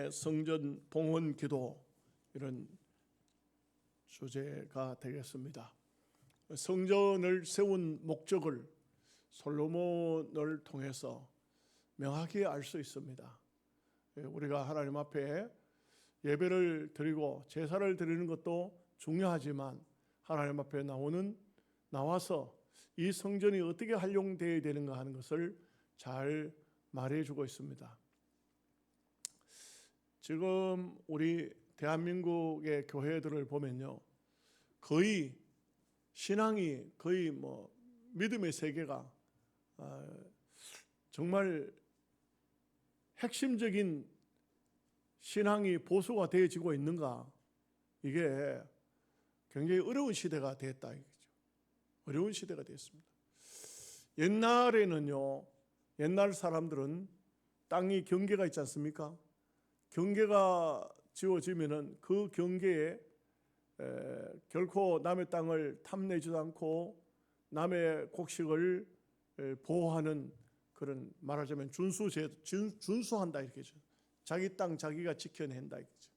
오늘의 성전 봉헌 기도 이런 주제가 되겠습니다. 성전을 세운 목적을 솔로몬을 통해서 명확히 알 수 있습니다. 우리가 하나님 앞에 예배를 드리고 제사를 드리는 것도 중요하지만 하나님 앞에 나와서 이 성전이 어떻게 활용되어야 되는가 하는 것을 잘 말해주고 있습니다. 지금 우리 대한민국의 교회들을 보면요, 거의 신앙이 거의 믿음의 세계가 정말 핵심적인 신앙이 보수가 되어지고 있는가, 이게 굉장히 어려운 시대가 됐다 이거죠. 어려운 시대가 됐습니다. 옛날에는요, 옛날 사람들은 땅이 경계가 있지 않습니까? 경계가 지어지면은 그 경계에 결코 남의 땅을 탐내지도 않고 남의 곡식을 보호하는 그런, 말하자면 준수한다 이렇게죠. 자기 땅 자기가 지켜낸다 이거죠.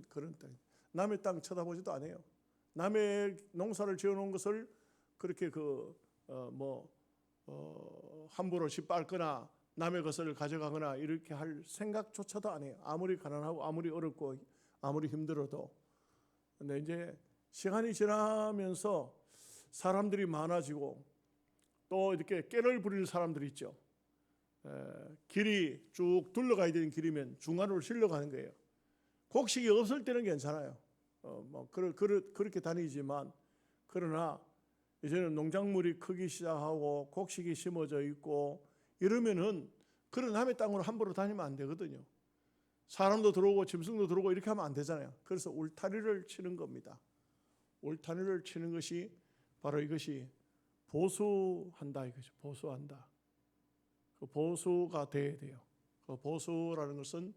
그런 땅. 남의 땅 쳐다보지도 않아요. 남의 농사를 지어놓은 것을 그렇게 함부로 짓밟거나 남의 것을 가져가거나 이렇게 할 생각조차도 안 해요. 아무리 가난하고 아무리 어렵고 아무리 힘들어도. 근데 이제 시간이 지나면서 사람들이 많아지고 또 이렇게 깨를 부릴 사람들이 있죠. 길이 쭉 둘러가야 되는 길이면 중간으로 실려가는 거예요. 곡식이 없을 때는 괜찮아요. 그렇게 다니지만, 그러나 이제는 농작물이 크기 시작하고 곡식이 심어져 있고 이러면은 그런 남의 땅으로 함부로 다니면 안 되거든요. 사람도 들어오고 짐승도 들어오고 이렇게 하면 안 되잖아요. 그래서 울타리를 치는 겁니다. 울타리를 치는 것이 바로 이것이 보수한다 이거죠. 보수한다. 그 보수가 돼야 돼요. 그 보수라는 것은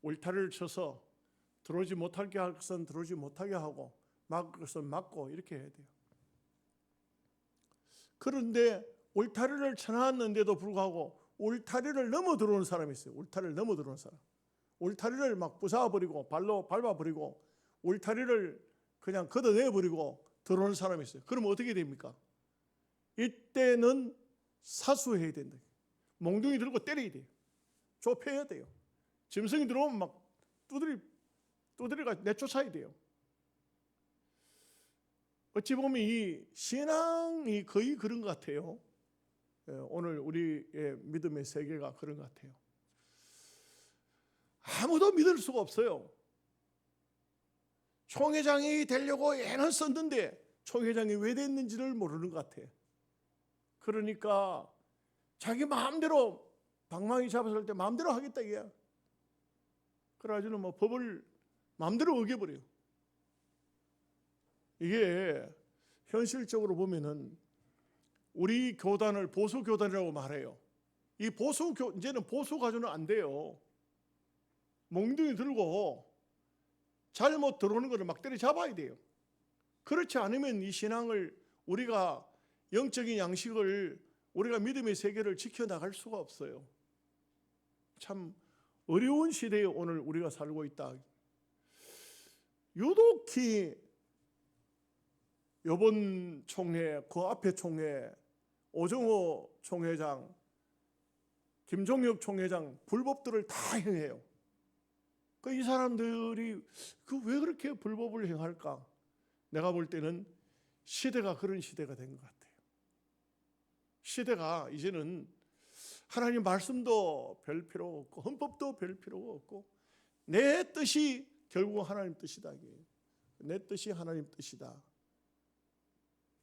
울타리를 쳐서 들어오지 못하게 할 것은 들어오지 못하게 하고 막을 것은 막고 이렇게 해야 돼요. 그런데 울타리를 쳐놨는데도 불구하고 울타리를 넘어 들어오는 사람이 있어요. 울타리를 넘어 들어오는 사람. 울타리를 막 부숴버리고 발로 밟아버리고 울타리를 그냥 걷어내버리고 들어오는 사람이 있어요. 그러면 어떻게 됩니까? 이때는 사수해야 된다. 몽둥이 들고 때려야 돼요. 좁혀야 돼요. 짐승이 들어오면 막 두드리가 내쫓아야 돼요. 어찌 보면 이 신앙이 거의 그런 것 같아요. 오늘 우리의 믿음의 세계가 그런 것 같아요. 아무도 믿을 수가 없어요. 총회장이 되려고 애는 썼는데 총회장이 왜 됐는지를 모르는 것 같아요. 그러니까 자기 마음대로 방망이 잡았을 때 마음대로 하겠다 이게야. 그래가지고 법을 마음대로 어겨버려요. 이게 현실적으로 보면은 우리 교단을 보수 교단이라고 말해요. 이 이제는 보수 가지고는 안 돼요. 몽둥이 들고 잘못 들어오는 것을 막 때려잡아야 돼요. 그렇지 않으면 이 신앙을, 우리가 영적인 양식을, 우리가 믿음의 세계를 지켜나갈 수가 없어요. 참 어려운 시대에 오늘 우리가 살고 있다. 유독히 이번 총회, 그 앞에 총회, 오정호 총회장, 김종혁 총회장 불법들을 다 행해요. 이 사람들이 왜 그렇게 불법을 행할까? 내가 볼 때는 시대가 그런 시대가 된 것 같아요. 시대가 이제는 하나님 말씀도 별 필요 없고 헌법도 별 필요가 없고 내 뜻이 결국 하나님 뜻이다. 내 뜻이 하나님 뜻이다.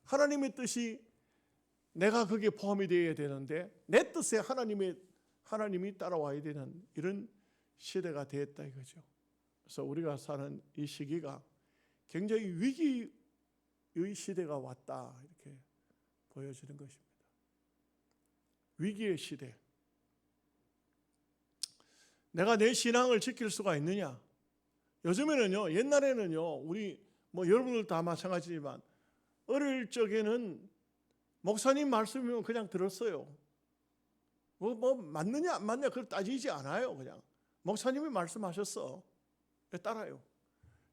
하나님의 뜻이 내가 거기에 포함이 되어야 되는데 내 뜻에 하나님이 따라와야 되는 이런 시대가 됐다 이거죠. 그래서 우리가 사는 이 시기가 굉장히 위기의 시대가 왔다 이렇게 보여지는 것입니다. 위기의 시대. 내가 내 신앙을 지킬 수가 있느냐? 요즘에는요, 옛날에는요, 우리 여러분들 다 마찬가지지만 어릴 적에는 목사님 말씀이면 그냥 들었어요. 맞느냐 안 맞냐 그걸 따지지 않아요. 그냥 목사님이 말씀하셨어. 따라요.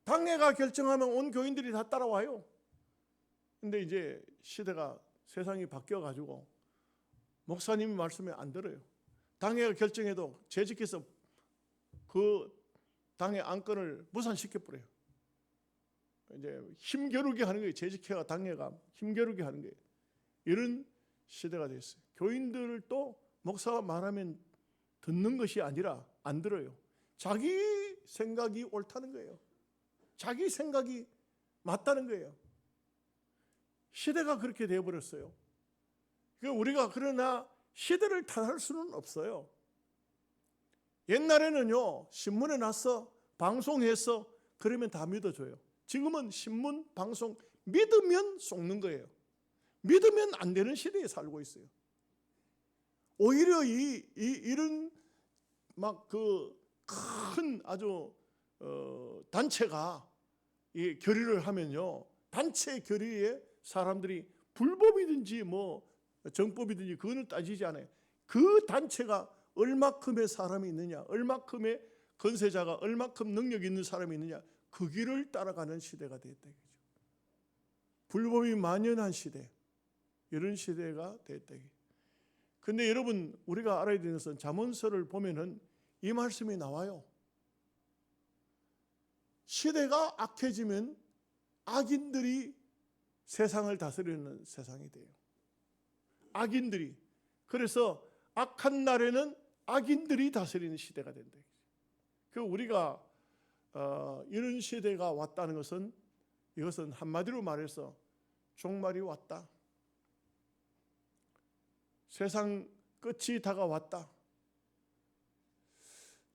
당회가 결정하면 온 교인들이 다 따라와요. 근데 이제 시대가 세상이 바뀌어가지고 목사님이 말씀에 안 들어요. 당회가 결정해도 재직해서 그 당회 안건을 무산시켜버려요. 이제 힘겨루게 하는 거예요. 재직회가 당회가 힘겨루게 하는 거예요. 이런 시대가 됐어요. 교인들도 목사가 말하면 듣는 것이 아니라 안 들어요. 자기 생각이 옳다는 거예요. 자기 생각이 맞다는 거예요. 시대가 그렇게 되어버렸어요. 우리가 그러나 시대를 탓할 수는 없어요. 옛날에는요, 신문에 났어, 방송했어, 그러면 다 믿어줘요. 지금은 신문, 방송 믿으면 속는 거예요. 믿으면 안 되는 시대에 살고 있어요. 오히려 이런 막 그 큰 아주 단체가 이 결의를 하면요, 단체 결의에 사람들이 불법이든지 뭐 정법이든지 그거는 따지지 않아요. 그 단체가 얼마큼의 사람이 있느냐, 얼마큼의 건세자가 얼마큼 능력 있는 사람이 있느냐, 그 길을 따라가는 시대가 됐다. 불법이 만연한 시대, 이런 시대가 됐다. 근데 여러분, 우리가 알아야 되는 것은 잠언서를 보면은 이 말씀이 나와요. 시대가 악해지면 악인들이 세상을 다스리는 세상이 돼요. 악인들이. 그래서 악한 날에는 악인들이 다스리는 시대가 된다. 우리가 이런 시대가 왔다는 것은, 이것은 한마디로 말해서 종말이 왔다. 세상 끝이 다가왔다.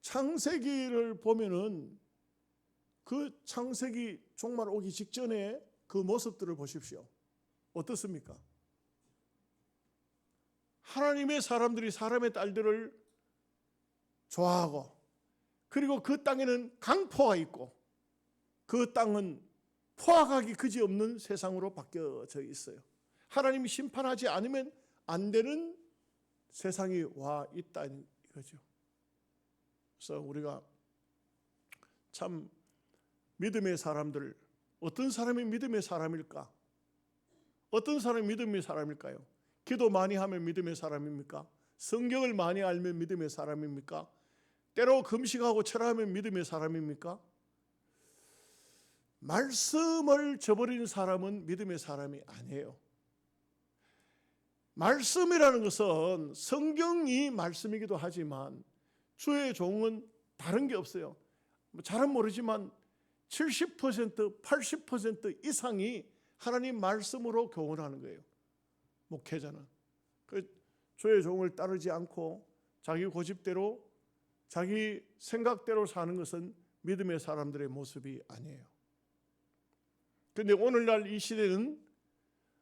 창세기를 보면은 그 창세기 종말 오기 직전에 그 모습들을 보십시오. 어떻습니까? 하나님의 사람들이 사람의 딸들을 좋아하고, 그리고 그 땅에는 강포가 있고, 그 땅은 포악하기 그지없는 세상으로 바뀌어져 있어요. 하나님이 심판하지 않으면 안 되는 세상이 와 있다는 거죠. 그래서 우리가 참 믿음의 사람들, 어떤 사람이 믿음의 사람일까? 어떤 사람이 믿음의 사람일까요? 기도 많이 하면 믿음의 사람입니까? 성경을 많이 알면 믿음의 사람입니까? 때로 금식하고 철하면 믿음의 사람입니까? 말씀을 저버리는 사람은 믿음의 사람이 아니에요. 말씀이라는 것은 성경이 말씀이기도 하지만 주의 종은 다른 게 없어요. 잘은 모르지만 70%, 80% 이상이 하나님 말씀으로 교훈하는 거예요. 목회자는. 주의 종을 따르지 않고 자기 고집대로, 자기 생각대로 사는 것은 믿음의 사람들의 모습이 아니에요. 그런데 오늘날 이 시대는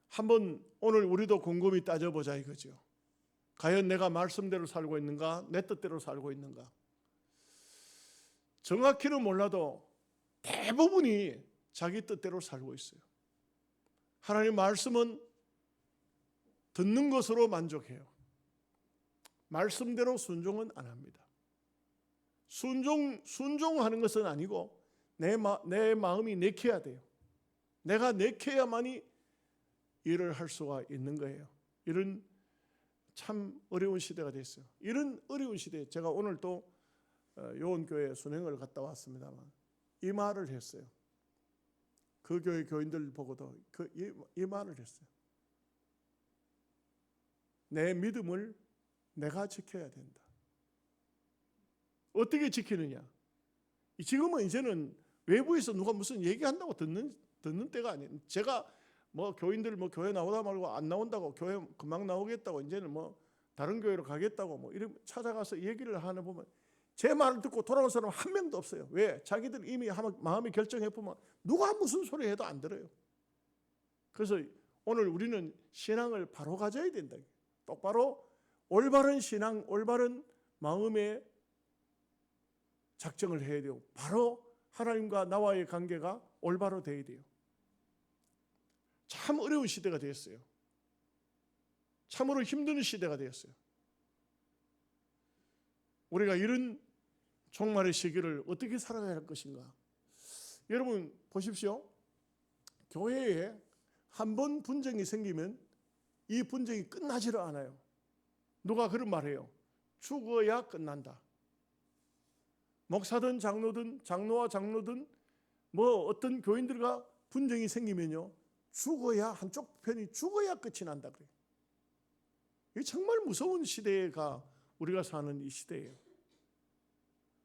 한번 오늘 우리도 곰곰이 따져보자 이거죠. 과연 내가 말씀대로 살고 있는가, 내 뜻대로 살고 있는가? 정확히는 몰라도 대부분이 자기 뜻대로 살고 있어요. 하나님 말씀은 듣는 것으로 만족해요. 말씀대로 순종은 안 합니다. 순종하는 것은 아니고 내 마음이 내켜야 돼요. 내가 내켜야만이 일을 할 수가 있는 거예요. 이런 참 어려운 시대가 됐어요. 이런 어려운 시대에 제가 오늘 또 요원교회 순회를 갔다 왔습니다만 이 말을 했어요. 그 교회 교인들 보고도 이 말을 했어요. 내 믿음을 내가 지켜야 된다. 어떻게 지키느냐? 지금은 이제는 외부에서 누가 무슨 얘기한다고 듣는 때가 아니에요. 제가 뭐 교인들 뭐 교회 나오다 말고 안 나온다고, 교회 금방 나오겠다고, 이제는 뭐 다른 교회로 가겠다고 뭐 이런 찾아가서 얘기를 하나 보면 제 말을 듣고 돌아온 사람 한 명도 없어요. 왜? 자기들 이미 마음에 결정해 보면 누가 무슨 소리 해도 안 들어요. 그래서 오늘 우리는 신앙을 바로 가져야 된다. 똑바로 올바른 신앙, 올바른 마음의 작정을 해야 돼요. 바로 하나님과 나와의 관계가 올바로 돼야 돼요. 참 어려운 시대가 되었어요. 참으로 힘든 시대가 되었어요. 우리가 이런 종말의 시기를 어떻게 살아가야 할 것인가? 여러분 보십시오. 교회에 한 번 분쟁이 생기면 이 분쟁이 끝나지를 않아요. 누가 그런 말해요? 죽어야 끝난다. 목사든 장로든 장로와 장로든 뭐 어떤 교인들과 분쟁이 생기면요, 죽어야, 한쪽 편이 죽어야 끝이 난다 그래요. 이게 정말 무서운 시대가 우리가 사는 이 시대예요.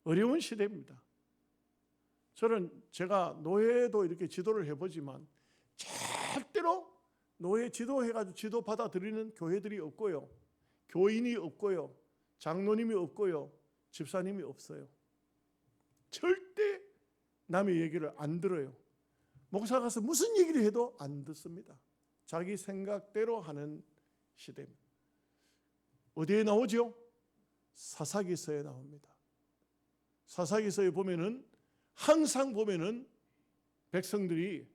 어려운 시대입니다. 제가 노예도 이렇게 지도를 해보지만 절대로 노예 지도해가지고 지도 받아들이는 교회들이 없고요, 교인이 없고요, 장로님이 없고요, 집사님이 없어요. 절대 남의 얘기를 안 들어요. 목사 가서 무슨 얘기를 해도 안 듣습니다. 자기 생각대로 하는 시대입니다. 어디에 나오죠? 사사기서에 나옵니다. 사사기서에 보면은 항상 보면은 백성들이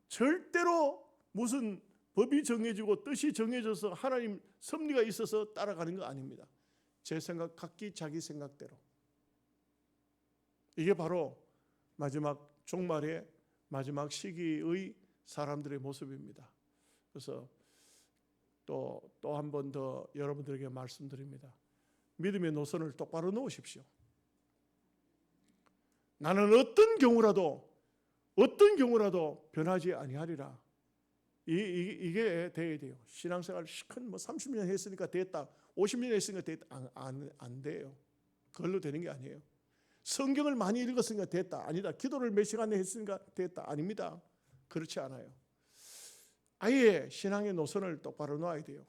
절대로 무슨 법이 정해지고 뜻이 정해져서 하나님 섭리가 있어서 따라가는 거 아닙니다. 제 생각, 각기 자기 생각대로. 이게 바로 마지막 종말의 마지막 시기의 사람들의 모습입니다. 그래서 또 한 번 더 여러분들에게 말씀드립니다. 믿음의 노선을 똑바로 놓으십시오. 나는 어떤 경우라도 변하지 아니하리라. 이게 돼야 돼요. 신앙생활 시큰 30년 했으니까 됐다, 50년 했으니까 됐다, 안 돼요. 그걸로 되는 게 아니에요. 성경을 많이 읽었으니까 됐다, 아니다. 기도를 몇 시간 했으니까 됐다, 아닙니다. 그렇지 않아요. 아예 신앙의 노선을 똑바로 놔야 돼요.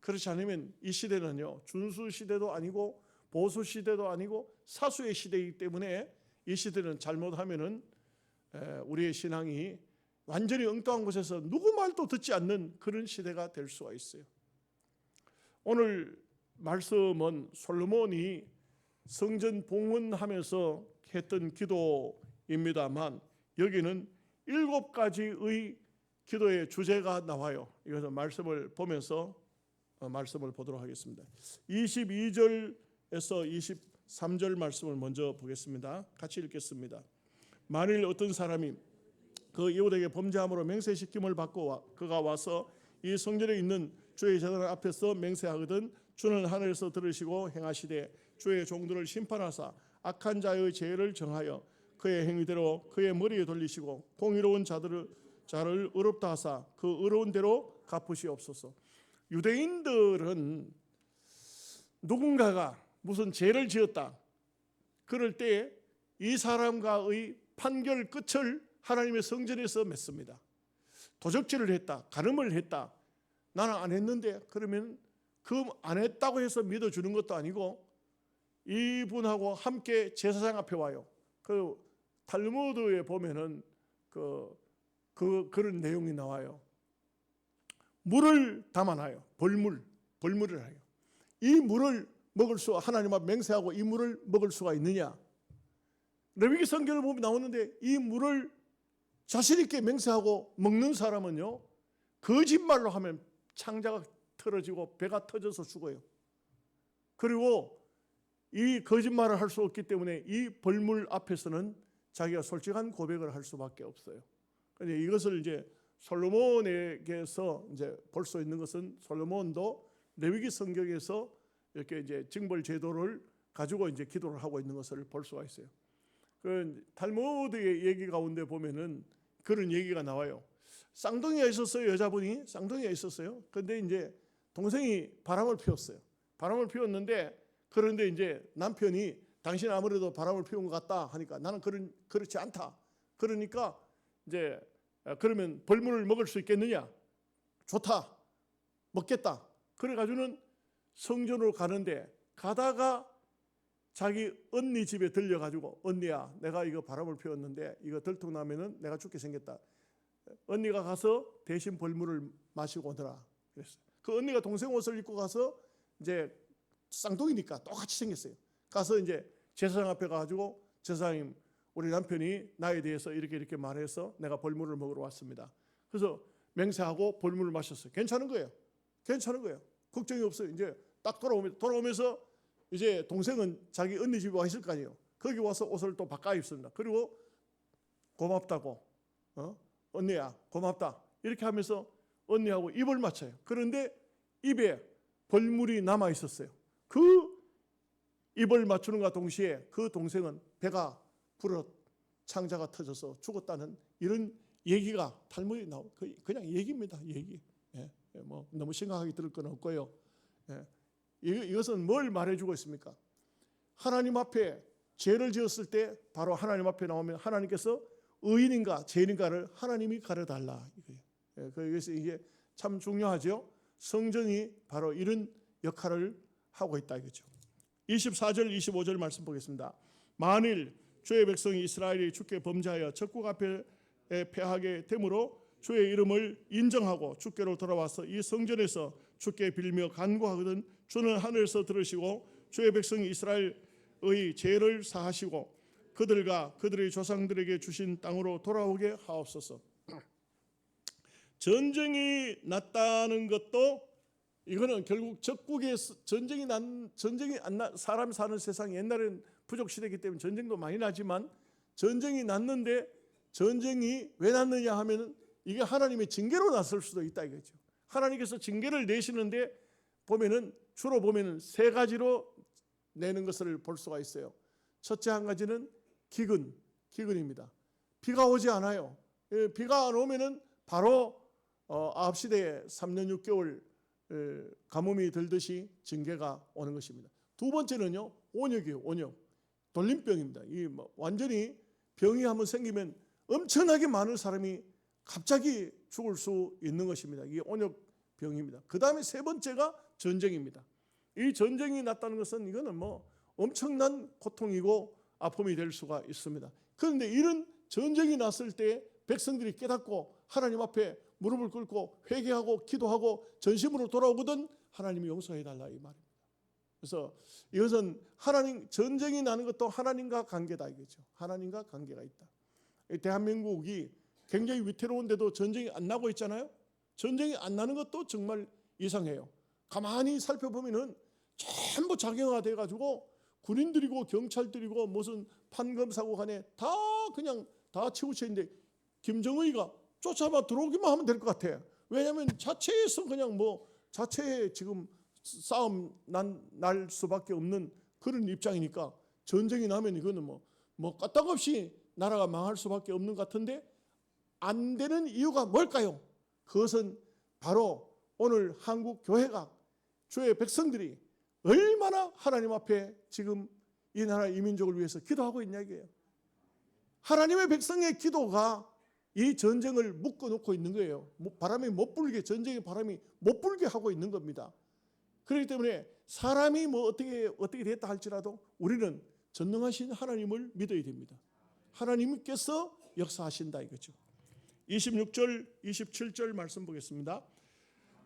그렇지 않으면 이 시대는요, 준수 시대도 아니고 보수 시대도 아니고 사수의 시대이기 때문에 이 시대는 잘못하면은 우리의 신앙이 완전히 엉뚱한 곳에서 누구 말도 듣지 않는 그런 시대가 될 수가 있어요. 오늘 말씀은 솔로몬이 성전 봉헌하면서 했던 기도입니다만 여기는 7가지의 기도의 주제가 나와요. 이것은 말씀을 보면서 말씀을 보도록 하겠습니다. 22절에서 23절 말씀을 먼저 보겠습니다. 같이 읽겠습니다. 만일 어떤 사람이 그 이웃에게 범죄함으로 맹세시킴을 받고 그가 와서 이 성전에 있는 주의 제단 앞에서 맹세하거든 주는 하늘에서 들으시고 행하시되 주의 종들을 심판하사 악한 자의 죄를 정하여 그의 행위대로 그의 머리에 돌리시고 공의로운 자를 의롭다 하사 그 의로운 대로 갚으시옵소서. 유대인들은 누군가가 무슨 죄를 지었다 그럴 때 이 사람과의 판결 끝을 하나님의 성전에서 맺습니다. 도적질을 했다, 간음을 했다, 나는 안 했는데, 그러면 그 안 했다고 해서 믿어주는 것도 아니고 이분하고 함께 제사장 앞에 와요. 그 탈무드에 보면은 그런 내용이 나와요. 물을 담아놔요. 벌물을 해요. 이 물을 먹을 수, 하나님 앞 맹세하고 이 물을 먹을 수가 있느냐? 레위기 성경을 보면 나오는데 이 물을 자신 있게 맹세하고 먹는 사람은요, 거짓말로 하면 창자가 틀어지고 배가 터져서 죽어요. 그리고 이 거짓말을 할 수 없기 때문에 이 벌물 앞에서는 자기가 솔직한 고백을 할 수밖에 없어요. 그런데 이것을 이제 솔로몬에게서 이제 볼 수 있는 것은 솔로몬도 레위기 성경에서 이렇게 이제 징벌 제도를 가지고 이제 기도를 하고 있는 것을 볼 수가 있어요. 그 탈무드의 얘기 가운데 보면은 그런 얘기가 나와요. 쌍둥이가 있었어요. 여자분이 쌍둥이가 있었어요. 그런데 이제 동생이 바람을 피웠어요. 바람을 피웠는데, 그런데 이제 남편이 당신 아무래도 바람을 피운 것 같다 하니까 나는 그렇지 않다. 그러니까 이제 그러면 벌물을 먹을 수 있겠느냐? 좋다. 먹겠다. 그래가지고는 성전으로 가는데, 가다가 자기 언니 집에 들려가지고, 언니야, 내가 이거 바람을 피웠는데 이거 들통나면은 내가 죽게 생겼다. 언니가 가서 대신 벌물을 마시고 오더라 그랬어요. 그 언니가 동생 옷을 입고 가서 이제 쌍둥이니까 똑같이 생겼어요. 가서 이제 제사장 앞에 가가지고, 제사장님, 우리 남편이 나에 대해서 이렇게 말해서 내가 벌물을 먹으러 왔습니다. 그래서 맹세하고 벌물을 마셨어요. 괜찮은 거예요. 걱정이 없어요. 이제 딱 돌아오면서 이제 동생은 자기 언니 집에 와 있을 거 아니에요. 거기 와서 옷을 또 바꿔 입습니다. 그리고 고맙다고, 언니야 고맙다 이렇게 하면서 언니하고 입을 맞춰요. 그런데 입에 벌물이 남아 있었어요. 그 입을 맞추는가 동시에 그 동생은 배가 불어 창자가 터져서 죽었다는 이런 얘기가 탈무드에 나오고, 그냥 얘기입니다. 얘기. 뭐 너무 심각하게 들을 건 없고요. 이것은 뭘 말해주고 있습니까? 하나님 앞에 죄를 지었을 때 바로 하나님 앞에 나오면 하나님께서 의인인가 죄인인가를 하나님이 가려달라. 그래서 이게 참 중요하죠. 성전이 바로 이런 역할을 하고 있다 이거죠. 24절 25절 말씀 보겠습니다. 만일 주의 백성이 이스라엘이 주께 범죄하여 적국 앞에 패하게 되므로 주의 이름을 인정하고 주께로 돌아와서 이 성전에서 주께 빌며 간구하거든 주는 하늘에서 들으시고 주의 백성이 이스라엘의 죄를 사하시고 그들과 그들의 조상들에게 주신 땅으로 돌아오게 하옵소서. 전쟁이 났다는 것도 이거는 결국 적국에 전쟁이 안 나, 사람 사는 세상, 옛날에는 부족 시대이기 때문에 전쟁도 많이 나지만 전쟁이 났는데 전쟁이 왜 났느냐 하면은 이게 하나님의 징계로 났을 수도 있다 이거죠. 하나님께서 징계를 내시는데 주로 보면은 세 가지로 내는 것을 볼 수가 있어요. 첫째 한 가지는 기근입니다. 비가 오지 않아요. 비가 안 오면은 바로 아합시대에 3년 6개월 가뭄이 들듯이 징계가 오는 것입니다. 두 번째는요, 온역이에요. 온역. 돌림병입니다. 이 완전히 병이 한번 생기면 엄청나게 많은 사람이 갑자기 죽을 수 있는 것입니다. 이게 온역병입니다. 그 다음에 세 번째가 전쟁입니다. 이 전쟁이 났다는 것은 이거는 엄청난 고통이고 아픔이 될 수가 있습니다. 그런데 이런 전쟁이 났을 때 백성들이 깨닫고 하나님 앞에 무릎을 꿇고 회개하고 기도하고 전심으로 돌아오거든 하나님이 용서해달라 이 말입니다. 그래서 이것은 전쟁이 나는 것도 하나님과 관계다 이거죠. 하나님과 관계가 있다. 대한민국이 굉장히 위태로운데도 전쟁이 안 나고 있잖아요. 전쟁이 안 나는 것도 정말 이상해요. 가만히 살펴보면은 전부 작용화돼 가지고 군인들이고 경찰들이고 무슨 판검사고 간에 다 그냥 다 치우쳐 있는데 김정의가 쫓아봐 들어오기만 하면 될 것 같아. 왜냐하면 자체에서 그냥 자체에 지금 싸움 날 수밖에 없는 그런 입장이니까 전쟁이 나면 이거는 까딱없이 나라가 망할 수밖에 없는 것 같은데 안 되는 이유가 뭘까요? 그것은 바로 오늘 한국 교회가 주의 백성들이 얼마나 하나님 앞에 지금 이 나라 이 민족을 위해서 기도하고 있냐 이게요. 하나님의 백성의 기도가 이 전쟁을 묶어놓고 있는 거예요. 바람이 못 불게, 전쟁의 바람이 못 불게 하고 있는 겁니다. 그렇기 때문에 사람이 어떻게 됐다 할지라도 우리는 전능하신 하나님을 믿어야 됩니다. 하나님께서 역사하신다 이거죠. 26절, 27절 말씀 보겠습니다.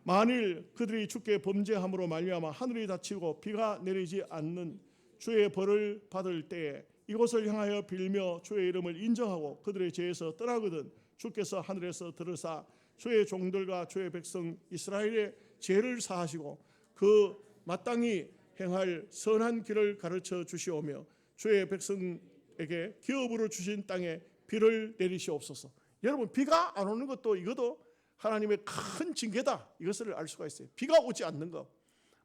만일 그들이 주께 범죄함으로 말미암아 하늘이 닫히고 비가 내리지 않는 주의 벌을 받을 때에 이곳을 향하여 빌며 주의 이름을 인정하고 그들의 죄에서 떠나거든 주께서 하늘에서 들으사 주의 종들과 주의 백성 이스라엘의 죄를 사하시고 그 마땅히 행할 선한 길을 가르쳐 주시오며 주의 백성에게 기업으로 주신 땅에 비를 내리시옵소서. 여러분, 비가 안 오는 것도 이것도 하나님의 큰 징계다 이것을 알 수가 있어요. 비가 오지 않는 것.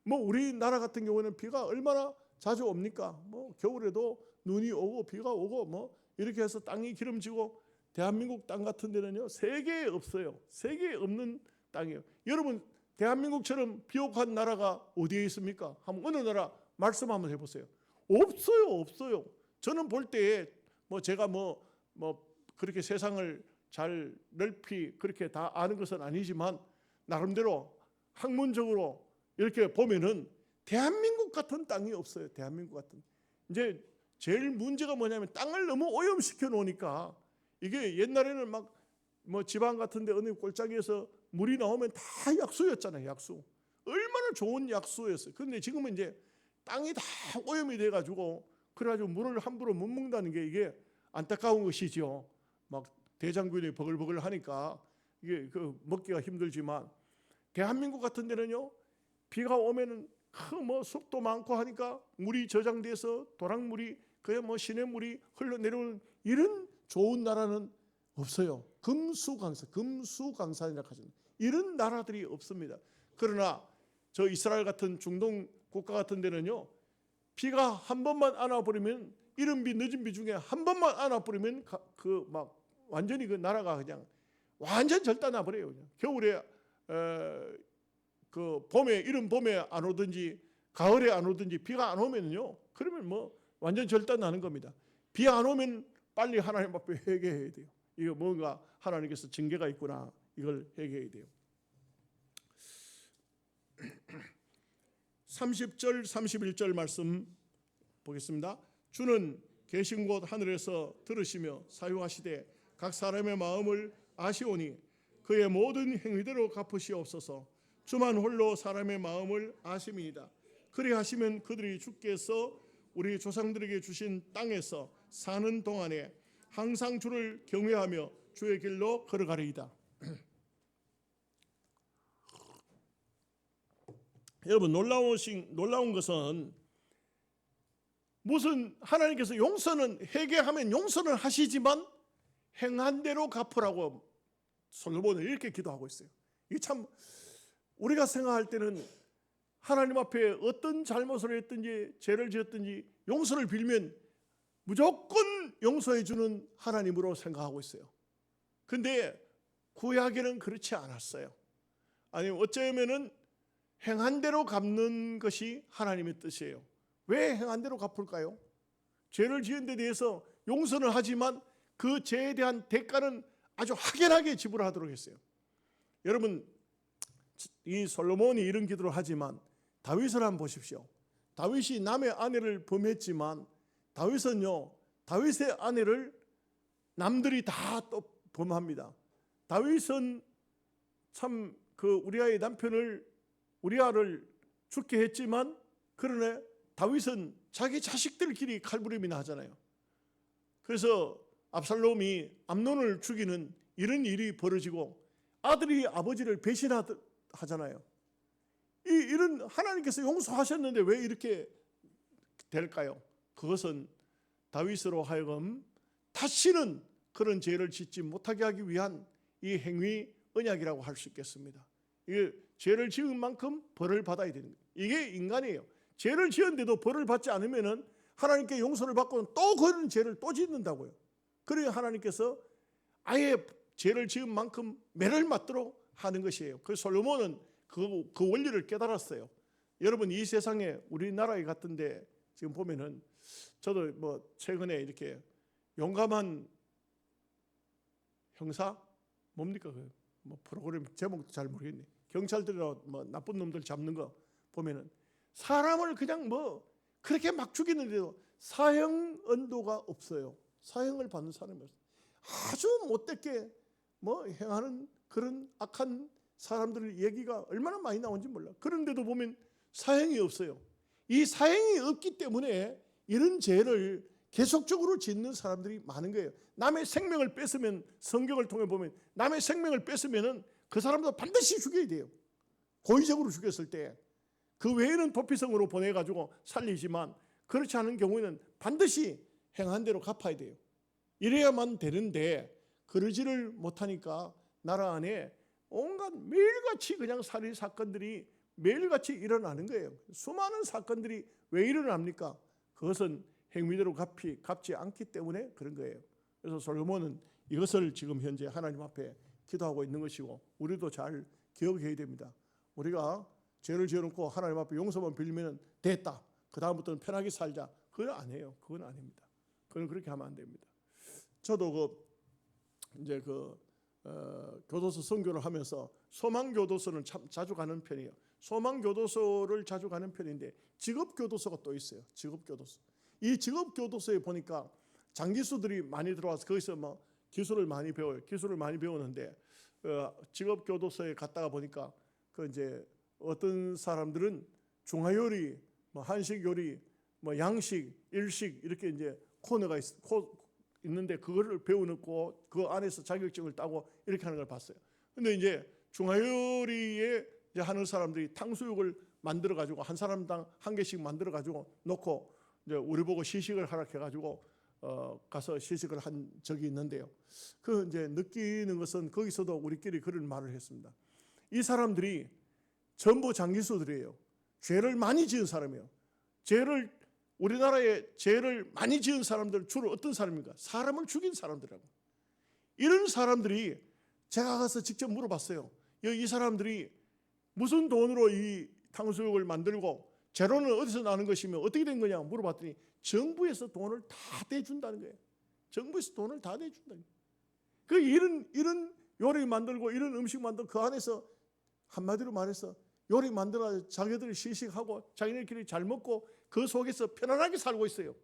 우리나라 같은 경우는 비가 얼마나 자주 옵니까? 겨울에도 눈이 오고 비가 오고 이렇게 해서 땅이 기름지고 대한민국 땅 같은 데는요 세계에 없어요. 세계에 없는 땅이에요. 여러분, 대한민국처럼 비옥한 나라가 어디에 있습니까? 한번 어느 나라 말씀 한번 해보세요. 없어요. 저는 볼 때에 제가 그렇게 세상을 잘 넓히 그렇게 다 아는 것은 아니지만 나름대로 학문적으로 이렇게 보면은 대한민국 같은 땅이 없어요. 대한민국 같은. 이제 제일 문제가 뭐냐면 땅을 너무 오염시켜 놓으니까 이게 옛날에는 지방 같은데 어느 골짜기에서 물이 나오면 다 약수였잖아요. 약수. 얼마나 좋은 약수였어요. 그런데 지금은 이제 땅이 다 오염이 돼가지고 그래가지고 물을 함부로 못 먹는다는 게 이게 안타까운 것이죠. 대장균이 버글버글 하니까 이게 먹기가 힘들지만 대한민국 같은 데는요 비가 오면은 뭐 숲도 많고 하니까 물이 저장돼서 도랑물이 그냥 뭐 시냇물이 흘러내려오는 이런 좋은 나라는 없어요. 금수강산이라고 하죠. 이런 나라들이 없습니다. 그러나 저 이스라엘 같은 중동 국가 같은 데는요, 비가 한 번만 안 와버리면, 이른 비 늦은 비 중에 한 번만 안 와버리면 그 막 완전히 그 나라가 그냥 완전 절단나 버려요. 그냥. 겨울에 그 봄에, 이른 봄에 안 오든지 가을에 안 오든지 비가 안 오면요, 그러면 뭐 완전 절단 나는 겁니다. 비 안 오면 빨리 하나님 앞에 회개해야 돼요. 이거 뭔가 하나님께서 징계가 있구나, 이걸 회개해야 돼요. 30절 31절 말씀 보겠습니다. 주는 계신 곳 하늘에서 들으시며 사유하시되 각 사람의 마음을 아시오니 그의 모든 행위대로 갚으시옵소서. 주만 홀로 사람의 마음을 아심이니이다. 그리하시면 그들이 주께서 우리 조상들에게 주신 땅에서 사는 동안에 항상 주를 경외하며 주의 길로 걸어가리이다. 여러분, 놀라운 것은 무슨 하나님께서 용서는, 회개하면 용서는 하시지만 행한 대로 갚으라고 솔로몬은 이렇게 기도하고 있어요. 이게 참 우리가 생각할 때는 하나님 앞에 어떤 잘못을 했든지 죄를 지었든지 용서를 빌면 무조건 용서해 주는 하나님으로 생각하고 있어요. 근데 구약에는 그렇지 않았어요. 아니, 어쩌면은 행한 대로 갚는 것이 하나님의 뜻이에요. 왜 행한 대로 갚을까요? 죄를 지은 데 대해서 용서는 하지만 그 죄에 대한 대가는 아주 확연하게 지불하도록 했어요. 여러분, 이 솔로몬이 이런 기도를 하지만 다윗을 한번 보십시오. 다윗이 남의 아내를 범했지만 다윗은요, 다윗의 아내를 남들이 다 또 범합니다. 다윗은 참 그 우리아의 남편을, 우리아를 죽게 했지만, 그러나 다윗은 자기 자식들끼리 칼부림이나 하잖아요. 그래서 압살롬이 암논을 죽이는 이런 일이 벌어지고 아들이 아버지를 배신하잖아요. 이런 하나님께서 용서하셨는데 왜 이렇게 될까요? 그것은 다윗으로 하여금 다시는 그런 죄를 짓지 못하게 하기 위한 이 행위 언약이라고 할 수 있겠습니다. 이게 죄를 지은 만큼 벌을 받아야 되는 거예요. 이게 인간이에요. 죄를 지었는데도 벌을 받지 않으면은 하나님께 용서를 받고는 또 그런 죄를 또 짓는다고요. 그래야 하나님께서 아예 죄를 지은 만큼 매를 맞도록 하는 것이에요. 그 솔로몬은 그 원리를 깨달았어요. 여러분, 이 세상에 우리나라에 같은데 지금 보면은, 저도 뭐 최근에 이렇게 용감한 형사 뭡니까 그 뭐 프로그램 제목도 잘 모르겠네. 경찰들이나 뭐 나쁜 놈들 잡는 거 보면은 사람을 그냥 뭐 그렇게 막 죽이는데도 사형 언도가 없어요. 사형을 받는 사람이 없어요. 아주 못되게 뭐 행하는 그런 악한 사람들 얘기가 얼마나 많이 나오는지 몰라. 그런데도 보면 사형이 없어요. 이 사형이 없기 때문에 이런 죄를 계속적으로 짓는 사람들이 많은 거예요. 남의 생명을 뺏으면, 성경을 통해 보면 남의 생명을 뺏으면은 그 사람도 반드시 죽여야 돼요. 고의적으로 죽였을 때. 그 외에는 도피성으로 보내가지고 살리지만, 그렇지 않은 경우에는 반드시 행한 대로 갚아야 돼요. 이래야만 되는데 그러지를 못하니까 나라 안에 온갖 매일같이 그냥 살인 사건들이 매일같이 일어나는 거예요. 수많은 사건들이 왜 일어납니까? 그것은 행위대로 갚지 않기 때문에 그런 거예요. 그래서 솔로몬은 이것을 지금 현재 하나님 앞에 기도하고 있는 것이고, 우리도 잘 기억해야 됩니다. 우리가 죄를 지어놓고 하나님 앞에 용서만 빌면 됐다, 그 다음부터는 편하게 살자, 그건 아니에요. 그건 아닙니다. 그건 그렇게 하면 안 됩니다. 저도 이제 교도소 선교를 하면서 소망교도소는 참 자주 가는 편이에요. 소망교도소를 자주 가는 편인데 직업교도소가 또 있어요. 직업교도소. 이 직업교도소에 보니까 장기수들이 많이 들어와서 거기서 뭐 기술을 많이 배워요. 기술을 많이 배우는데 직업교도소에 갔다가 보니까 그 이제 어떤 사람들은 중화요리, 뭐 한식요리, 뭐 양식, 일식 이렇게 이제 코너가 있는데 그거를 배워놓고 그 안에서 자격증을 따고 이렇게 하는 걸 봤어요. 근데 이제 중화요리에 이제 하는 사람들이 탕수육을 만들어 가지고 한 사람당 한 개씩 만들어 가지고 놓고 이제 우리 보고 시식을 하라 해 가지고 가서 시식을 한 적이 있는데요. 그 이제 느끼는 것은 거기서도 우리끼리 그런 말을 했습니다. 이 사람들이 전부 장기수들이에요. 죄를 많이 지은 사람이에요. 우리나라에 죄를 많이 지은 사람들 주로 어떤 사람입니까? 사람을 죽인 사람들이라고. 이런 사람들이 제가 가서 직접 물어봤어요. 이 사람들이 무슨 돈으로 이 탕수육을 만들고 재료는 어디서 나는 것이며 어떻게 된 거냐 물어봤더니 정부에서 돈을 다 대준다는 거예요. 정부에서 돈을 다 대준다는 거예요. 그 이런 요리 만들고 이런 음식 만들고 그 안에서 한마디로 말해서 요리 만들어 자기들이 시식하고 자기네들끼리 잘 먹고 그 속에서 편안하게 살고 있어요.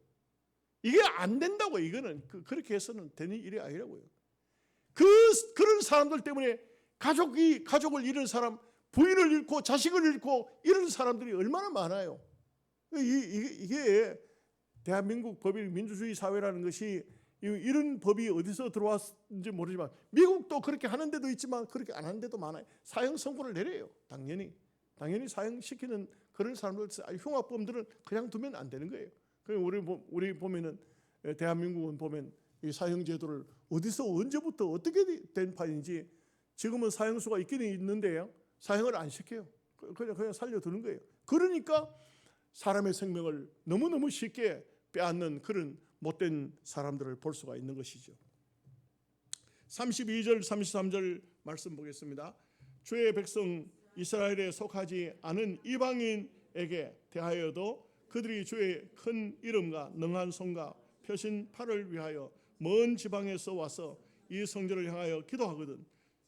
이게 안 된다고. 이거는 그렇게 해서는 되는 일이 아니라고요. 그런 사람들 때문에 가족을 잃은 사람, 부인을 잃고 자식을 잃고 이런 사람들이 얼마나 많아요. 이게 대한민국 법이 민주주의 사회라는 것이 이런 법이 어디서 들어왔는지 모르지만 미국도 그렇게 하는 데도 있지만 그렇게 안 하는 데도 많아요. 사형 선고를 내려요. 당연히 사형시키는 그런 사람들, 흉악범들은 그냥 두면 안 되는 거예요. 우리 보면은 대한민국은 보면 이 사형제도를 어디서 언제부터 어떻게 된 판인지 지금은 사형수가 있기는 있는데요. 사형을 안 시켜요. 그냥 살려두는 거예요. 그러니까 사람의 생명을 너무너무 쉽게 빼앗는 그런 못된 사람들을 볼 수가 있는 것이죠. 32절 33절 말씀 보겠습니다. 주의 백성 이스라엘에 속하지 않은 이방인에게 대하여도 그들이 주의 큰 이름과 능한 손과 펴신 팔을 위하여 먼 지방에서 와서 이 성전을 향하여 기도하거든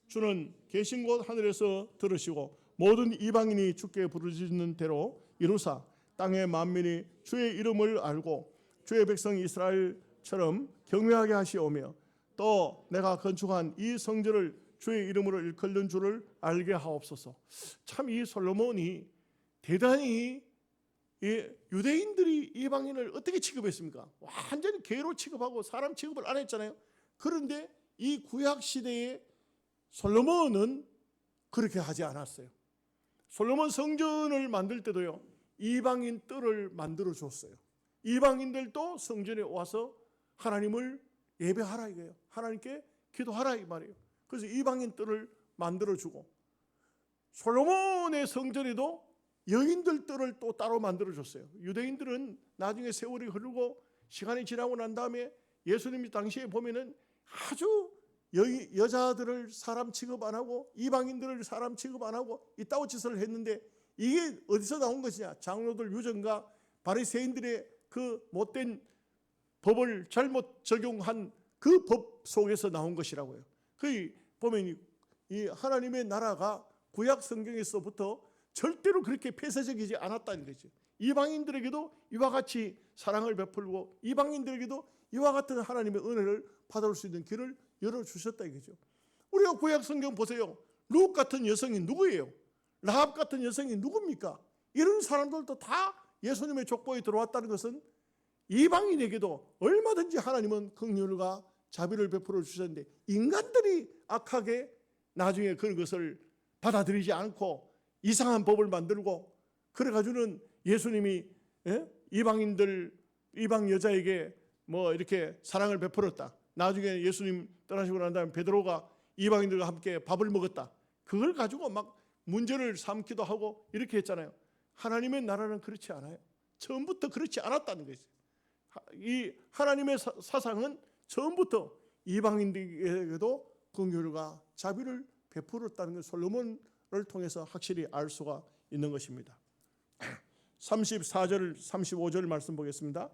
주는 계신 곳 하늘에서 들으시고 모든 이방인이 주께 부르짖는 대로 이루사 땅의 만민이 주의 이름을 알고 주의 백성 이스라엘처럼 경외하게 하시오며 또 내가 건축한 이 성전을 주의 이름으로 일컫는 줄을 알게 하옵소서. 참 이 솔로몬이 대단히 유대인들이 이방인을 어떻게 취급했습니까? 완전히 개로 취급하고 사람 취급을 안 했잖아요. 그런데 이 구약 시대에 솔로몬은 그렇게 하지 않았어요. 솔로몬 성전을 만들 때도요, 이방인 뜰을 만들어 줬어요. 이방인들도 성전에 와서 하나님을 예배하라 이거예요. 하나님께 기도하라 이 말이에요. 그래서 이방인 뜰을 만들어 주고 솔로몬의 성전에도 여인들 뜰을 또 따로 만들어 줬어요. 유대인들은 나중에 세월이 흐르고 시간이 지나고 난 다음에 예수님이 당시에 보면은 아주 여자들을 사람 취급 안 하고 이방인들을 사람 취급 안 하고 이따위 짓을 했는데 이게 어디서 나온 것이냐? 장로들 유전과 바리새인들의 그 못된 법을 잘못 적용한 그 법 속에서 나온 것이라고요. 그 보면 이 하나님의 나라가 구약 성경에서부터 절대로 그렇게 폐쇄적이지 않았다는 거죠. 이방인들에게도 이와 같이 사랑을 베풀고 이방인들에게도 이와 같은 하나님의 은혜를 받을 수 있는 길을 열어주셨다 이거죠. 우리가 구약 성경 보세요. 룻 같은 여성이 누구예요? 라합 같은 여성이 누굽니까? 이런 사람들도 다 예수님의 족보에 들어왔다는 것은 이방인에게도 얼마든지 하나님은 긍휼과 자비를 베풀어 주셨는데 인간들이 악하게 나중에 그것을 받아들이지 않고 이상한 법을 만들고 그래가지고는 예수님이 이방 여자에게 뭐 이렇게 사랑을 베풀었다. 나중에 예수님 떠나시고 난 다음에 베드로가 이방인들과 함께 밥을 먹었다. 그걸 가지고 막 문제를 삼기도 하고 이렇게 했잖아요. 하나님의 나라는 그렇지 않아요. 처음부터 그렇지 않았다는 거죠. 이 하나님의 사상은 처음부터 이방인들에게도 긍휼과 자비를 베풀었다는 걸 솔로몬을 통해서 확실히 알 수가 있는 것입니다. 34절 35절 말씀 보겠습니다.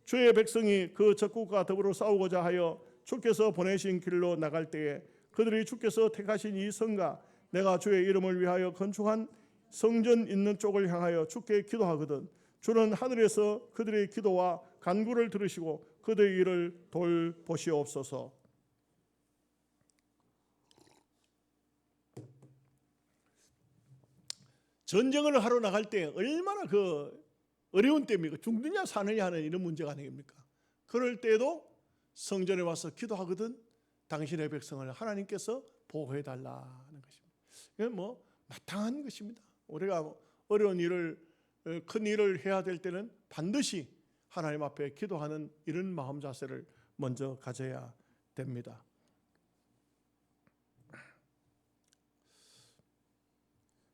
주의 백성이 그 적국과 더불어 싸우고자 하여 주께서 보내신 길로 나갈 때에 그들이 주께서 택하신 이 성과 내가 주의 이름을 위하여 건축한 성전 있는 쪽을 향하여 주께 기도하거든 주는 하늘에서 그들의 기도와 간구를 들으시고 그들의 일을 돌보시옵소서. 전쟁을 하러 나갈 때 얼마나 그 어려운 때입니까? 죽느냐 사느냐 하는 이런 문제가 아닙니까? 그럴 때도 성전에 와서 기도하거든 당신의 백성을 하나님께서 보호해달라는 것입니다. 이건 뭐 마땅한 것입니다. 우리가 어려운 일을, 큰 일을 해야 될 때는 반드시 하나님 앞에 기도하는 이런 마음 자세를 먼저 가져야 됩니다.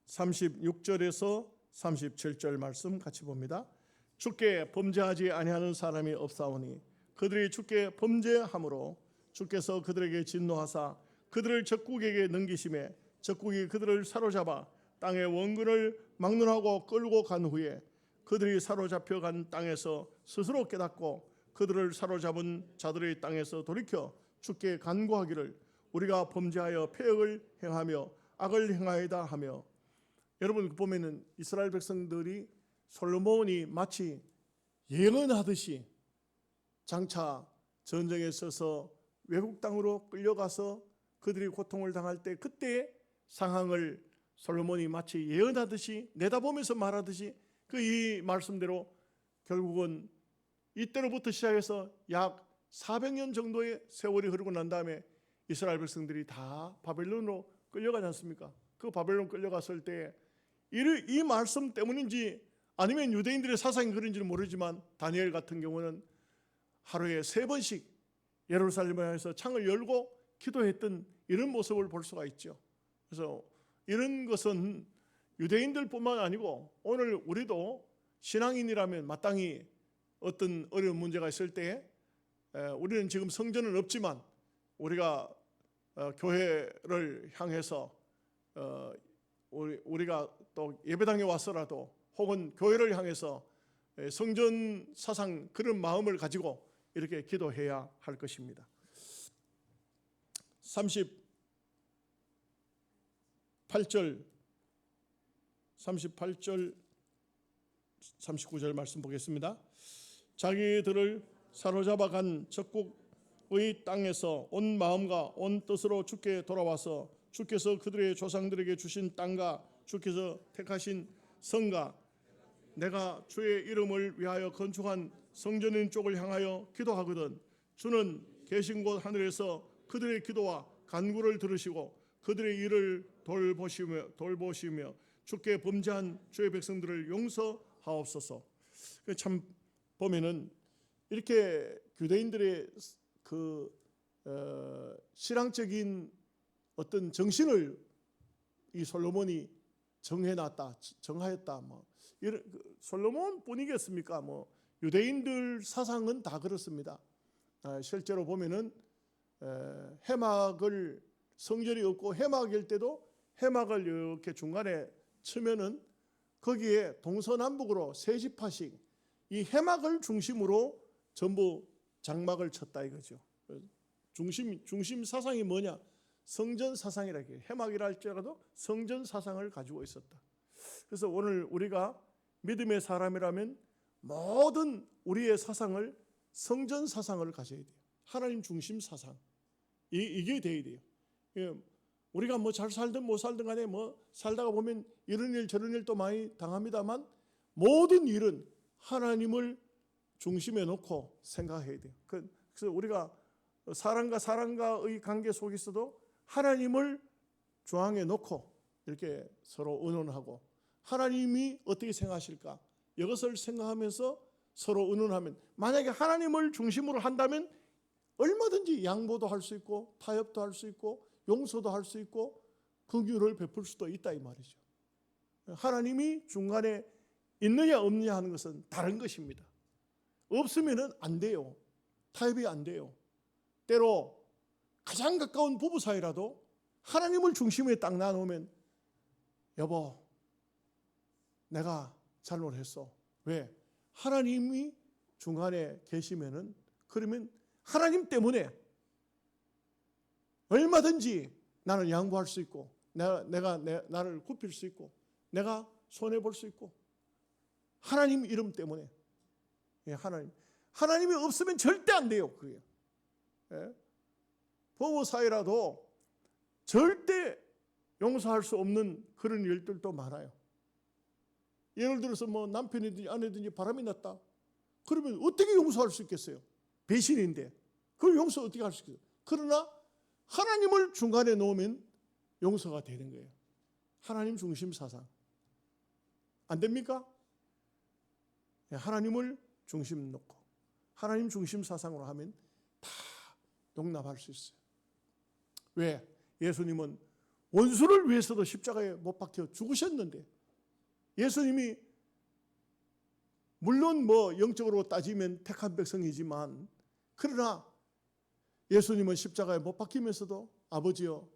36절에서 37절 말씀 같이 봅니다. 주께 범죄하지 아니하는 사람이 없사오니 그들이 주께 범죄함으로 주께서 그들에게 진노하사 그들을 적국에게 넘기심에 적국이 그들을 사로잡아 땅의 원근을 막론하고 끌고 간 후에 그들이 사로잡혀 간 땅에서 스스로 깨닫고 그들을 사로잡은 자들의 땅에서 돌이켜 주께 간구하기를 우리가 범죄하여 패역을 행하며 악을 행하였다 하며. 여러분 보면은 이스라엘 백성들이 솔로몬이 마치 예언하듯이 장차 전쟁에 서서 외국 땅으로 끌려가서 그들이 고통을 당할 때 그때의 상황을 솔로몬이 마치 예언하듯이 내다보면서 말하듯이 그 이 말씀대로 결국은 이때로부터 시작해서 약 400년 정도의 세월이 흐르고 난 다음에 이스라엘 백성들이 다 바벨론으로 끌려가지 않습니까? 그 바벨론 끌려갔을 때 이 말씀 때문인지 아니면 유대인들의 사상이 그런지는 모르지만 다니엘 같은 경우는 하루에 3번씩 예루살렘에 향해서 창을 열고 기도했던 이런 모습을 볼 수가 있죠. 그래서 이런 것은 유대인들뿐만 아니고 오늘 우리도 신앙인이라면 마땅히 어떤 어려운 문제가 있을 때 우리는 지금 성전은 없지만 우리가 교회를 향해서 우리가 또 예배당에 와서라도 혹은 교회를 향해서 성전 사상 그런 마음을 가지고 이렇게 기도해야 할 것입니다. 38절 39절 말씀 보겠습니다. 자기들을 사로잡아 간 적국의 땅에서 온 마음과 온 뜻으로 주께 돌아와서 주께서 그들의 조상들에게 주신 땅과 주께서 택하신 성과 내가 주의 이름을 위하여 건축한 성전인 쪽을 향하여 기도하거든 주는 계신 곳 하늘에서 그들의 기도와 간구를 들으시고 그들의 일을 돌보시며 주께 범죄한 주의 백성들을 용서하옵소서. 참 보면은 이렇게 유대인들의 그 신앙적인 어떤 정신을 이 솔로몬이 정하였다. 뭐 이런 솔로몬뿐이겠습니까? 뭐 유대인들 사상은 다 그렇습니다. 실제로 보면은 해막을 성전이 없고 해막일 때도 해막을 이렇게 중간에 치면은 거기에 동서남북으로 세 지파씩 이 해막을 중심으로 전부 장막을 쳤다 이거죠. 중심 사상이 뭐냐? 성전 사상이라 해요. 해막이라 할지라도 성전 사상을 가지고 있었다. 그래서 오늘 우리가 믿음의 사람이라면 모든 우리의 사상을 성전 사상을 가져야 돼요. 하나님 중심 사상. 이게 돼야 돼요. 우리가 뭐 잘 살든 못 살든 간에 뭐 살다가 보면 이런 일 저런 일도 많이 당합니다만 모든 일은 하나님을 중심에 놓고 생각해야 돼요. 그래서 우리가 사람과의 관계 속에서도 하나님을 중앙에 놓고 이렇게 서로 의논하고 하나님이 어떻게 생각하실까 이것을 생각하면서 서로 의논하면 만약에 하나님을 중심으로 한다면 얼마든지 양보도 할 수 있고 타협도 할 수 있고 용서도 할 수 있고 긍휼을 베풀 수도 있다 이 말이죠. 하나님이 중간에 있느냐 없느냐 하는 것은 다른 것입니다. 없으면은 안 돼요. 타협이 안 돼요. 때로 가장 가까운 부부 사이라도 하나님을 중심에 딱 놔놓으면 여보 내가 잘못했어. 왜? 하나님이 중간에 계시면은 그러면 하나님 때문에 얼마든지 나는 양보할 수 있고 나를 굽힐 수 있고 내가 손해볼 수 있고 하나님 이름 때문에 하나님이 없으면 절대 안 돼요. 그게 부부 사이라도 절대 용서할 수 없는 그런 일들도 많아요. 예를 들어서 뭐 남편이든지 아내든지 바람이 났다. 그러면 어떻게 용서할 수 있겠어요? 배신인데 그걸 용서 어떻게 할 수 있겠어요? 그러나 하나님을 중간에 놓으면 용서가 되는 거예요. 하나님 중심 사상. 안 됩니까? 하나님을 중심 놓고 하나님 중심 사상으로 하면 다 용납할 수 있어요. 왜? 예수님은 원수를 위해서도 십자가에 못 박혀 죽으셨는데, 예수님이 물론 영적으로 따지면 택한 백성이지만, 그러나 예수님은 십자가에 못 박히면서도 아버지여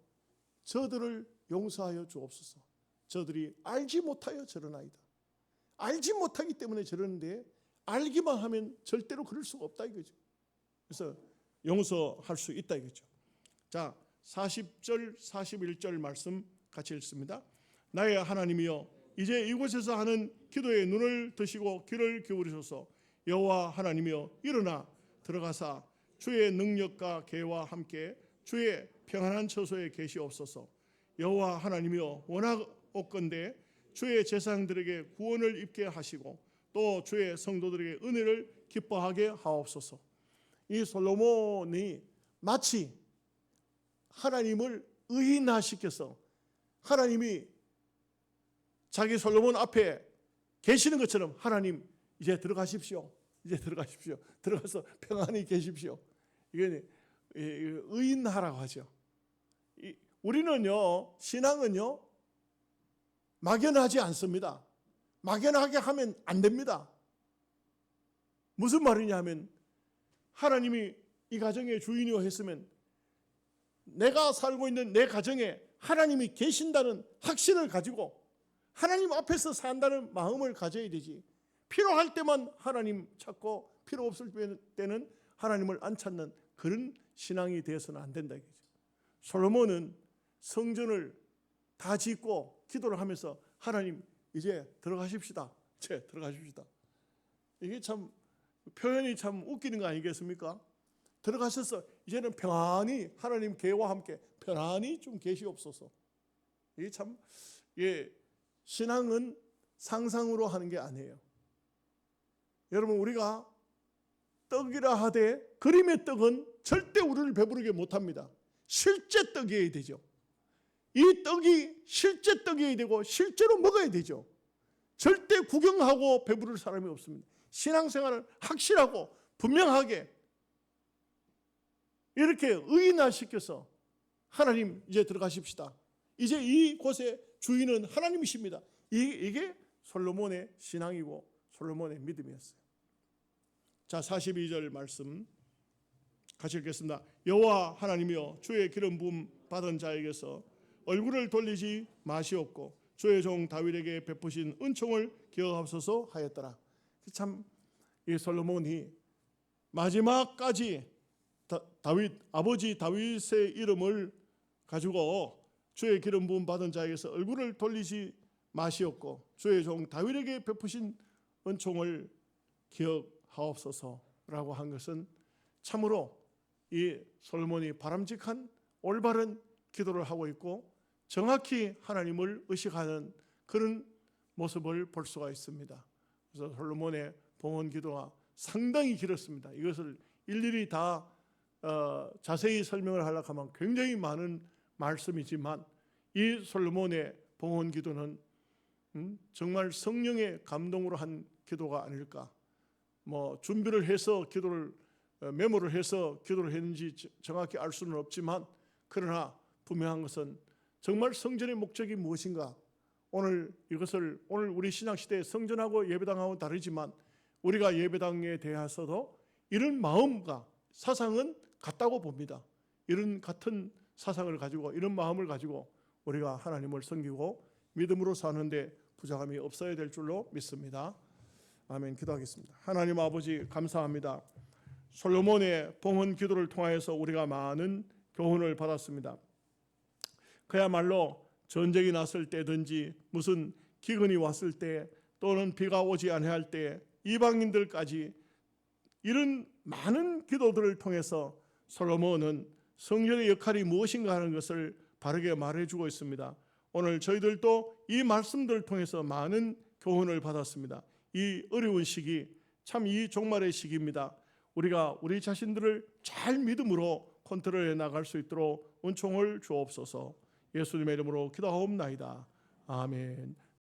저들을 용서하여 주옵소서. 저들이 알지 못하여 저러나이다. 알지 못하기 때문에 저러는데 알기만 하면 절대로 그럴 수가 없다 이거죠. 그래서 용서할 수 있다 이거죠. 자, 40절 41절 말씀 같이 읽습니다. 나의 하나님이여 이제 이곳에서 하는 기도에 눈을 드시고 귀를 기울이소서. 여호와 하나님이여 일어나 들어가사 주의 능력과 계와 함께 주의 평안한 처소에 계시옵소서. 여호와 하나님이여 원하옵건대 주의 제사장들에게 구원을 입게 하시고 또 주의 성도들에게 은혜를 기뻐하게 하옵소서. 이 솔로몬이 마치 하나님을 의인화시켜서 하나님이 자기 솔로몬 앞에 계시는 것처럼 하나님 이제 들어가십시오. 이제 들어가십시오. 들어가서 평안히 계십시오. 이게 의인하라고 하죠. 우리는요, 신앙은요, 막연하지 않습니다. 막연하게 하면 안 됩니다. 무슨 말이냐 하면 하나님이 이 가정의 주인이요 했으면 내가 살고 있는 내 가정에 하나님이 계신다는 확신을 가지고 하나님 앞에서 산다는 마음을 가져야 되지. 필요할 때만 하나님 찾고 필요 없을 때는 하나님을 안 찾는 그런 신앙이 되어서는 안 된다 이거죠. 솔로몬은 성전을 다 짓고 기도를 하면서 하나님 이제 들어가십시다. 이제 들어가십시다. 이게 참 표현이 참 웃기는 거 아니겠습니까? 들어가셔서 이제는 평안히 하나님 계와 함께 편안히 좀 계시옵소서. 이게 참 신앙은 상상으로 하는 게 아니에요. 여러분 우리가 떡이라 하되 그림의 떡은 절대 우리를 배부르게 못합니다. 실제 떡이어야 되죠. 이 떡이 실제 떡이어야 되고 실제로 먹어야 되죠. 절대 구경하고 배부를 사람이 없습니다. 신앙생활을 확실하고 분명하게 이렇게 의인화시켜서 하나님 이제 들어가십시다. 이제 이곳의 주인은 하나님이십니다. 이게 솔로몬의 신앙이고 솔로몬의 믿음이었어요. 자, 42절 말씀 같이 읽겠습니다. 여호와 하나님이여 주의 기름 부음 받은 자에게서 얼굴을 돌리지 마시옵고 주의 종 다윗에게 베푸신 은총을 기억하소서 하였더라. 참 이 솔로몬이 마지막까지 다윗 아버지 다윗의 이름을 가지고 주의 기름 부음 받은 자에게서 얼굴을 돌리지 마시옵고 주의 종 다윗에게 베푸신 은총을 기억하옵소서라고 한 것은 참으로 이 솔로몬이 바람직한 올바른 기도를 하고 있고 정확히 하나님을 의식하는 그런 모습을 볼 수가 있습니다. 그래서 솔로몬의 봉헌 기도가 상당히 길었습니다. 이것을 일일이 다 자세히 설명을 하려고 하면 굉장히 많은 말씀이지만 이 솔로몬의 봉헌 기도는 정말 성령의 감동으로 한 기도가 아닐까. 준비를 해서 기도를 메모를 해서 기도를 했는지 정확히 알 수는 없지만 그러나 분명한 것은 정말 성전의 목적이 무엇인가. 오늘 우리 신약 시대에 성전하고 예배당하고 다르지만 우리가 예배당에 대해서도 이런 마음과 사상은 같다고 봅니다. 이런 같은 사상을 가지고 이런 마음을 가지고 우리가 하나님을 섬기고 믿음으로 사는데 부족함이 없어야 될 줄로 믿습니다. 아멘. 기도하겠습니다. 하나님 아버지 감사합니다. 솔로몬의 봉헌 기도를 통하여서 우리가 많은 교훈을 받았습니다. 그야말로 전쟁이 났을 때든지 무슨 기근이 왔을 때 또는 비가 오지 아니할 때 이방인들까지 이런 많은 기도들을 통해서 솔로몬은 성전의 역할이 무엇인가 하는 것을 바르게 말해주고 있습니다. 오늘 저희들도 이 말씀들을 통해서 많은 교훈을 받았습니다. 이 어려운 시기, 참 이 종말의 시기입니다. 우리가 우리 자신들을 잘 믿음으로 컨트롤해 나갈 수 있도록 은총을 주옵소서. 예수님의 이름으로 기도하옵나이다. 아멘.